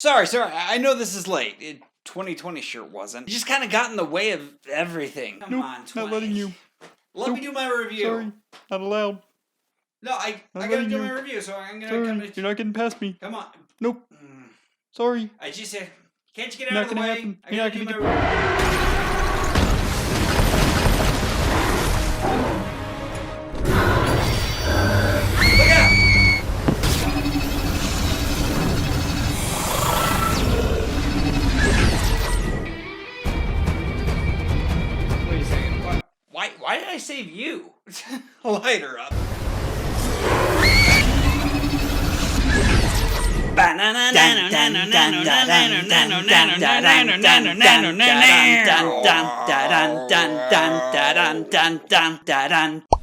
Sorry, I know this is late. 2020 sure wasn't. You just kind of got in the way of everything. Come on, 20. Not letting you. Let me do my review. Sorry, not allowed. No, I gotta do my review, so I'm gonna come to... You're not getting past me. Come on. Nope. Sorry. I just said, can't you get out of the way? Happen. I gotta do my review. Look out! Wait a second. Why did I save you? Light her up.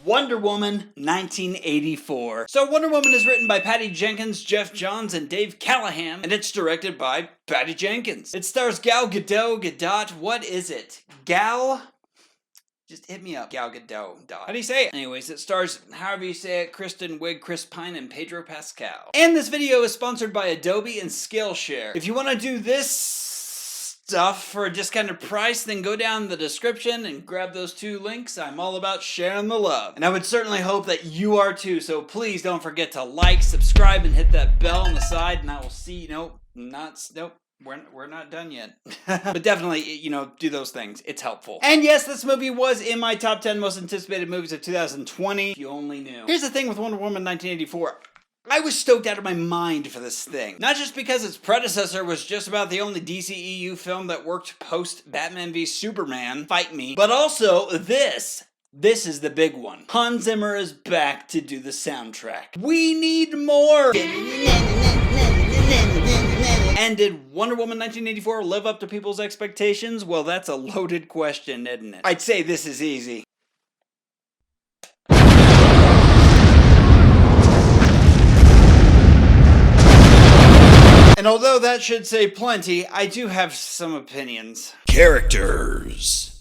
Wonder Woman 1984. So Wonder Woman is written by Patty Jenkins, Jeff Johns, and Dave Callahan, and it's directed by Patty Jenkins. It stars Gal Gadot, what is it? Just hit me up. Gal Gadot. How do you say it? Anyways, it stars, however you say it, Kristen Wiig, Chris Pine, and Pedro Pascal. And this video is sponsored by Adobe and Skillshare. If you want to do this stuff for a discounted price, then go down in the description and grab those 2 links. I'm all about sharing the love. And I would certainly hope that you are too, so please don't forget to like, subscribe, and hit that bell on the side, and I will see, nope. We're not done yet. But definitely, do those things. It's helpful. And yes, this movie was in my top 10 most anticipated movies of 2020. If you only knew. Here's the thing with Wonder Woman 1984. I was stoked out of my mind for this thing. Not just because its predecessor was just about the only DCEU film that worked post Batman v Superman, fight me, but also this. This is the big one. Hans Zimmer is back to do the soundtrack. We need more! And did Wonder Woman 1984 live up to people's expectations? Well, that's a loaded question, isn't it? I'd say this is easy. And although that should say plenty, I do have some opinions. Characters.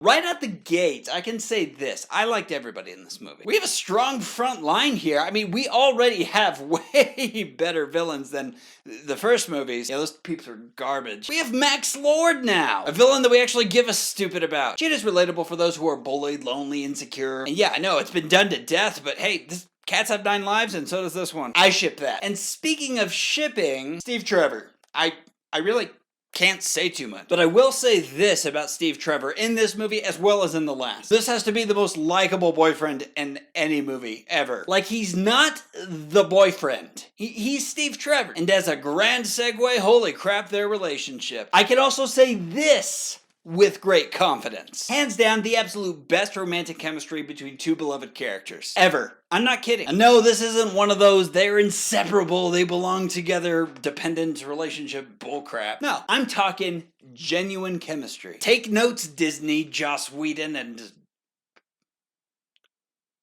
Right out the gate, I can say this. I liked everybody in this movie. We have a strong front line here. I mean, we already have way better villains than the first movies. Yeah, those peeps are garbage. We have Max Lord now. A villain that we actually give a stupid about. She is relatable for those who are bullied, lonely, insecure. And yeah, I know it's been done to death, but hey, cats have 9 lives and so does this one. I ship that. And speaking of shipping, Steve Trevor. I really can't say too much. But I will say this about Steve Trevor in this movie as well as in the last. This has to be the most likable boyfriend in any movie ever. Like, he's not the boyfriend. He's Steve Trevor. And as a grand segue, holy crap, their relationship. I can also say this with great confidence. Hands down, the absolute best romantic chemistry between 2 beloved characters. Ever. I'm not kidding. No, this isn't one of those they're inseparable, they belong together, dependent relationship bullcrap. No, I'm talking genuine chemistry. Take notes, Disney, Joss Whedon, and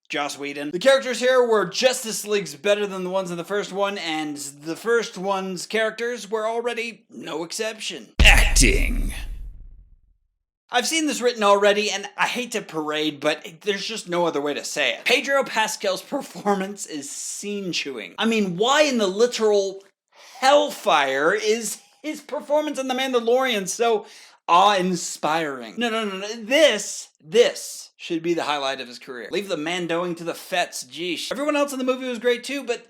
Joss Whedon. The characters here were Justice League's better than the ones in the first one, and the first one's characters were already no exception. Acting. I've seen this written already, and I hate to parade, but there's just no other way to say it. Pedro Pascal's performance is scene-chewing. I mean, why in the literal hellfire is his performance in The Mandalorian so awe-inspiring? No. This should be the highlight of his career. Leave the Mandoing to the Fets, geesh. Everyone else in the movie was great too, but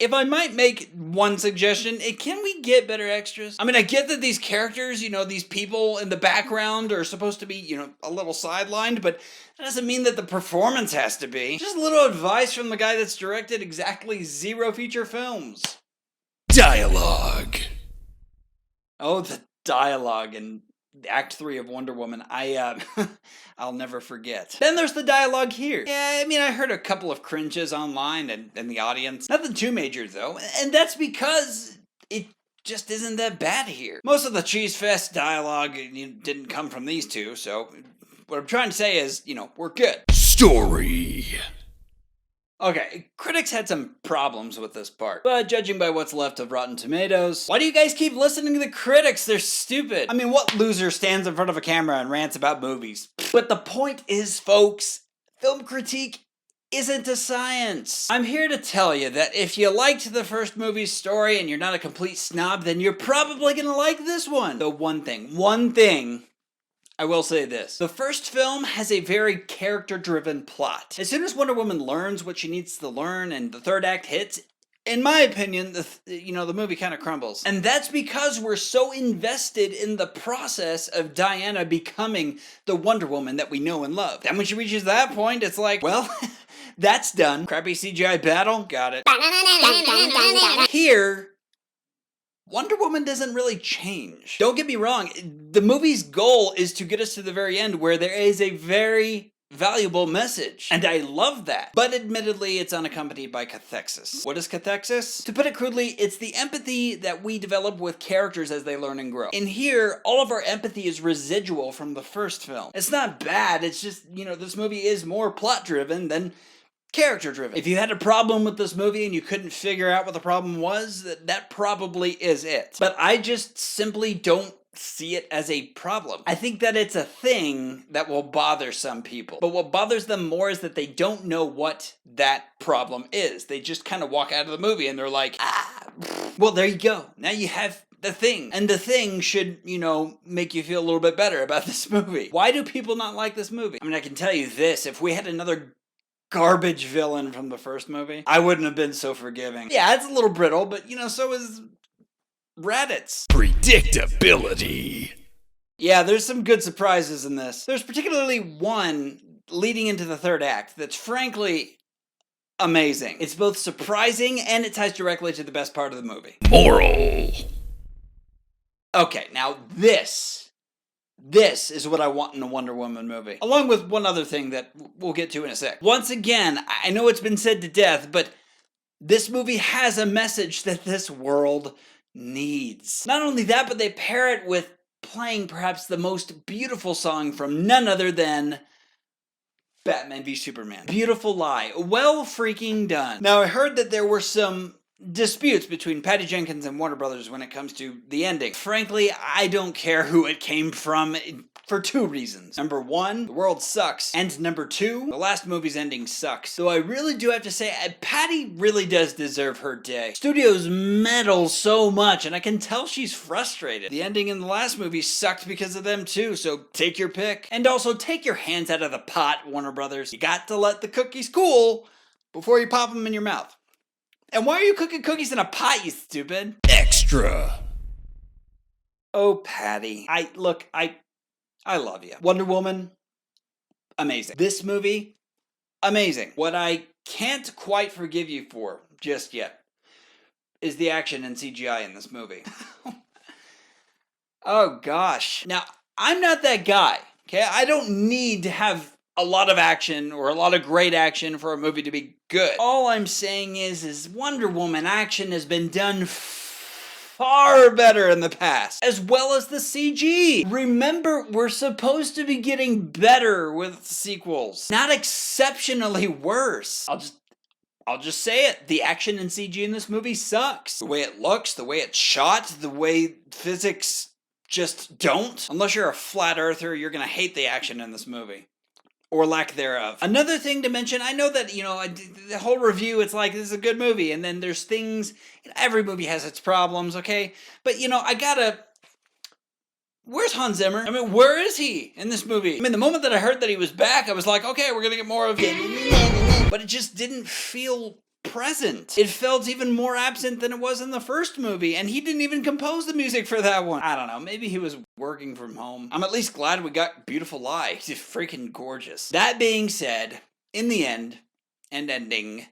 if I might make one suggestion, can we get better extras? I mean, I get that these characters, these people in the background are supposed to be, a little sidelined, but that doesn't mean that the performance has to be. Just a little advice from the guy that's directed exactly 0 feature films. Dialogue. Oh, the dialogue in Act 3 of Wonder Woman, I'll never forget. Then there's the dialogue here. Yeah, I mean, I heard a couple of cringes online and in the audience. Nothing too major, though, and that's because it just isn't that bad here. Most of the cheese fest dialogue didn't come from these 2, so what I'm trying to say is, we're good. Story. Okay, critics had some problems with this part, but judging by what's left of Rotten Tomatoes, why do you guys keep listening to the critics? They're stupid. I mean, what loser stands in front of a camera and rants about movies? But the point is, folks, film critique isn't a science. I'm here to tell you that if you liked the first movie's story and you're not a complete snob, then you're probably gonna like this one. The one thing, I will say this. The first film has a very character-driven plot. As soon as Wonder Woman learns what she needs to learn and the third act hits, in my opinion, the movie kind of crumbles. And that's because we're so invested in the process of Diana becoming the Wonder Woman that we know and love. Then when she reaches that point, it's like, well, that's done. Crappy CGI battle, got it. Here, Wonder Woman doesn't really change. Don't get me wrong, the movie's goal is to get us to the very end where there is a very valuable message, and I love that. But admittedly, it's unaccompanied by cathexis. What is cathexis? To put it crudely, it's the empathy that we develop with characters as they learn and grow. In here, all of our empathy is residual from the first film. It's not bad, it's just, this movie is more plot-driven than character-driven. If you had a problem with this movie and you couldn't figure out what the problem was, that probably is it. But I just simply don't see it as a problem. I think that it's a thing that will bother some people. But what bothers them more is that they don't know what that problem is. They just kind of walk out of the movie and they're like, well, there you go. Now you have the thing. And the thing should, make you feel a little bit better about this movie. Why do people not like this movie? I mean, I can tell you this. If we had another garbage villain from the first movie, I wouldn't have been so forgiving. Yeah, it's a little brittle, but, so is Raditz. Predictability. Yeah, there's some good surprises in this. There's particularly one leading into the third act that's frankly amazing. It's both surprising and it ties directly to the best part of the movie. Moral. Okay, now this is what I want in a Wonder Woman movie. Along with one other thing that we'll get to in a sec. Once again, I know it's been said to death, but this movie has a message that this world needs. Not only that, but they pair it with playing perhaps the most beautiful song from none other than Batman v Superman. Beautiful Lie. Well freaking done. Now, I heard that there were some disputes between Patty Jenkins and Warner Brothers when it comes to the ending. Frankly, I don't care who it came from for two reasons. Number one, the world sucks. And number two, the last movie's ending sucks. So I really do have to say, Patty really does deserve her day. Studios meddle so much, and I can tell she's frustrated. The ending in the last movie sucked because of them too, so take your pick. And also, take your hands out of the pot, Warner Brothers. You got to let the cookies cool before you pop them in your mouth. And why are you cooking cookies in a pot, you stupid? Extra. Oh, Patty. I love you. Wonder Woman, amazing. This movie, amazing. What I can't quite forgive you for just yet is the action and CGI in this movie. Oh, gosh. Now, I'm not that guy, okay? I don't need to have a lot of action or a lot of great action for a movie to be good. All I'm saying is Wonder Woman action has been done far better in the past, as well as the CG. Remember, we're supposed to be getting better with sequels, not exceptionally worse. I'll just say it. The action and CG in this movie sucks. The way it looks, the way it's shot, the way physics just don't. Unless you're a flat earther, you're gonna hate the action in this movie. Or lack thereof. Another thing to mention, I know that, the whole review, it's like, this is a good movie, and then there's things, every movie has its problems, okay? But, where's Hans Zimmer? I mean, where is he in this movie? I mean, the moment that I heard that he was back, I was like, okay, we're gonna get more of it. But it just didn't feel present. It felt even more absent than it was in the first movie, and he didn't even compose the music for that one. I don't know, maybe he was working from home. I'm at least glad we got Beautiful Lie. He's freaking gorgeous. That being said, in the end, and ending,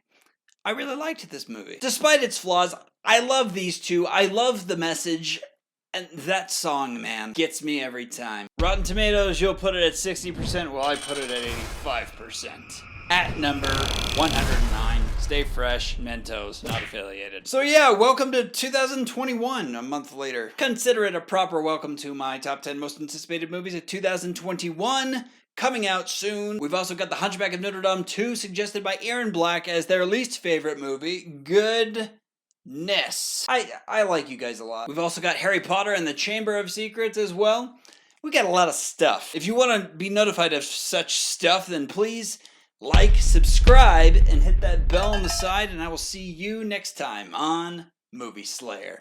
I really liked this movie. Despite its flaws, I love these two. I love the message, and that song, man, gets me every time. Rotten Tomatoes, you'll put it at 60%, well, I put it at 85%. At number 109. Stay fresh, Mentos, not affiliated. So yeah, welcome to 2021, a month later. Consider it a proper welcome to my top 10 most anticipated movies of 2021, coming out soon. We've also got The Hunchback of Notre Dame 2, suggested by Aaron Black as their least favorite movie. Goodness. I like you guys a lot. We've also got Harry Potter and the Chamber of Secrets as well. We got a lot of stuff. If you want to be notified of such stuff, then please like, subscribe, and hit that bell on the side, and I will see you next time on MovieSlayer.